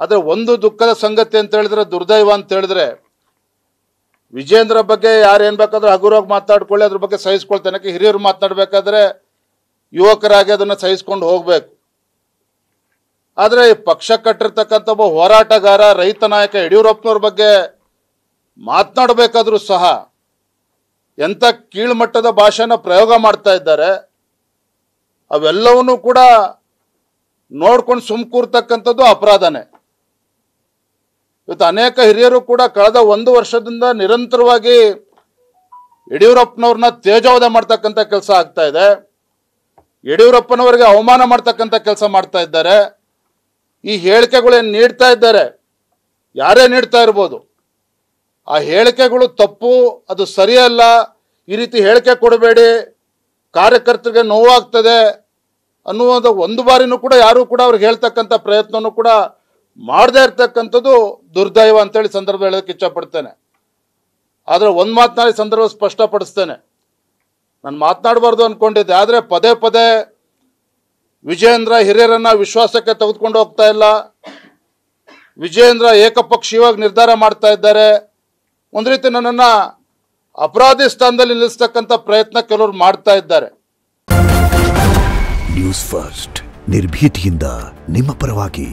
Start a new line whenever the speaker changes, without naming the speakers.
ಆದರೆ ಒಂದು ದುಃಖದ ಸಂಗತಿ ಅಂತ ಹೇಳಿದ್ರೆ, ದುರ್ದೈವ ಅಂತ ಹೇಳಿದ್ರೆ, ವಿಜೇಂದ್ರ ಬಗ್ಗೆ ಯಾರು ಏನು ಬೇಕಾದ್ರೂ ಹಗುರವಾಗಿ ಮಾತಾಡ್ಕೊಳ್ಳಿ, ಅದ್ರ ಬಗ್ಗೆ ಸಹಿಸ್ಕೊಳ್ತಾನೆ. ಹಿರಿಯರು ಮಾತನಾಡಬೇಕಾದ್ರೆ ಯುವಕರಾಗಿ ಅದನ್ನು ಸಹಿಸ್ಕೊಂಡು ಹೋಗಬೇಕು. ಆದರೆ ಈ ಪಕ್ಷ ಕಟ್ಟಿರ್ತಕ್ಕಂಥ ಒಬ್ಬ ಹೋರಾಟಗಾರ, ರೈತ ನಾಯಕ ಯಡಿಯೂರಪ್ಪನವ್ರ ಬಗ್ಗೆ ಮಾತನಾಡಬೇಕಾದ್ರೂ ಸಹ ಎಂಥ ಕೀಳ್ಮಟ್ಟದ ಭಾಷೆನ ಪ್ರಯೋಗ ಮಾಡ್ತಾ ಇದ್ದಾರೆ. ಅವೆಲ್ಲವನ್ನೂ ಕೂಡ ನೋಡ್ಕೊಂಡು ಕೂರ್ತಕ್ಕಂಥದ್ದು ಅಪರಾಧನೇ. ಇವತ್ತು ಅನೇಕ ಹಿರಿಯರು ಕೂಡ ಕಳೆದ 1 ವರ್ಷದಿಂದ ನಿರಂತರವಾಗಿ ಯಡಿಯೂರಪ್ಪನವ್ರನ್ನ ತೇಜೋವಧೆ ಮಾಡ್ತಕ್ಕಂಥ ಕೆಲಸ ಆಗ್ತಾ ಇದೆ. ಯಡಿಯೂರಪ್ಪನವರಿಗೆ ಅವಮಾನ ಮಾಡ್ತಕ್ಕಂಥ ಕೆಲಸ ಮಾಡ್ತಾ ಇದ್ದಾರೆ. ಈ ಹೇಳಿಕೆಗಳೇನು ನೀಡ್ತಾ ಇದ್ದಾರೆ, ಯಾರೇ ನೀಡ್ತಾ ಇರ್ಬೋದು, ಆ ಹೇಳಿಕೆಗಳು ತಪ್ಪು, ಅದು ಸರಿಯಲ್ಲ, ಈ ರೀತಿ ಹೇಳಿಕೆ ಕೊಡಬೇಡಿ, ಕಾರ್ಯಕರ್ತರಿಗೆ ನೋವಾಗ್ತದೆ ಅನ್ನುವುದು ಒಂದು ಬಾರಿನೂ ಕೂಡ ಯಾರೂ ಕೂಡ ಅವ್ರಿಗೆ ಹೇಳ್ತಕ್ಕಂಥ ಪ್ರಯತ್ನನೂ ಕೂಡ ಮಾಡದೇ ಇರ್ತಕ್ಕಂಥದ್ದು ದುರ್ದೈವ ಅಂತೇಳಿ ಸಂದರ್ಭ ಹೇಳೋದಕ್ಕೆ ಇಚ್ಛಪಡ್ತೇನೆ. ಆದರೆ ಒಂದು ಮಾತನಾಡಿ ಸಂದರ್ಭ ಸ್ಪಷ್ಟಪಡಿಸ್ತೇನೆ, ನಾನು ಮಾತನಾಡಬಾರ್ದು ಅಂದ್ಕೊಂಡಿದ್ದೆ. ಆದರೆ ಪದೇ ಪದೇ ವಿಜೇಂದ್ರ ಹಿರಿಯರನ್ನ ವಿಶ್ವಾಸಕ್ಕೆ ತೆಗೆದುಕೊಂಡು ಹೋಗ್ತಾ ಇಲ್ಲ, ವಿಜೇಂದ್ರ ಏಕಪಕ್ಷೀಯವಾಗಿ ನಿರ್ಧಾರ ಮಾಡ್ತಾ ಇದ್ದಾರೆ. ಒಂದು ರೀತಿ ನನ್ನನ್ನು ಅಪರಾಧಿ ಸ್ಥಾನದಲ್ಲಿ ನಿಲ್ಲಿಸ್ತಕ್ಕಂಥ ಪ್ರಯತ್ನ ಕೆಲವರು ಮಾಡ್ತಾ ಇದ್ದಾರೆ.
ನ್ಯೂಸ್ ಫಸ್ಟ್, ನಿರ್ಭೀತಿಯಿಂದ ನಿಮ್ಮ ಪರವಾಗಿ.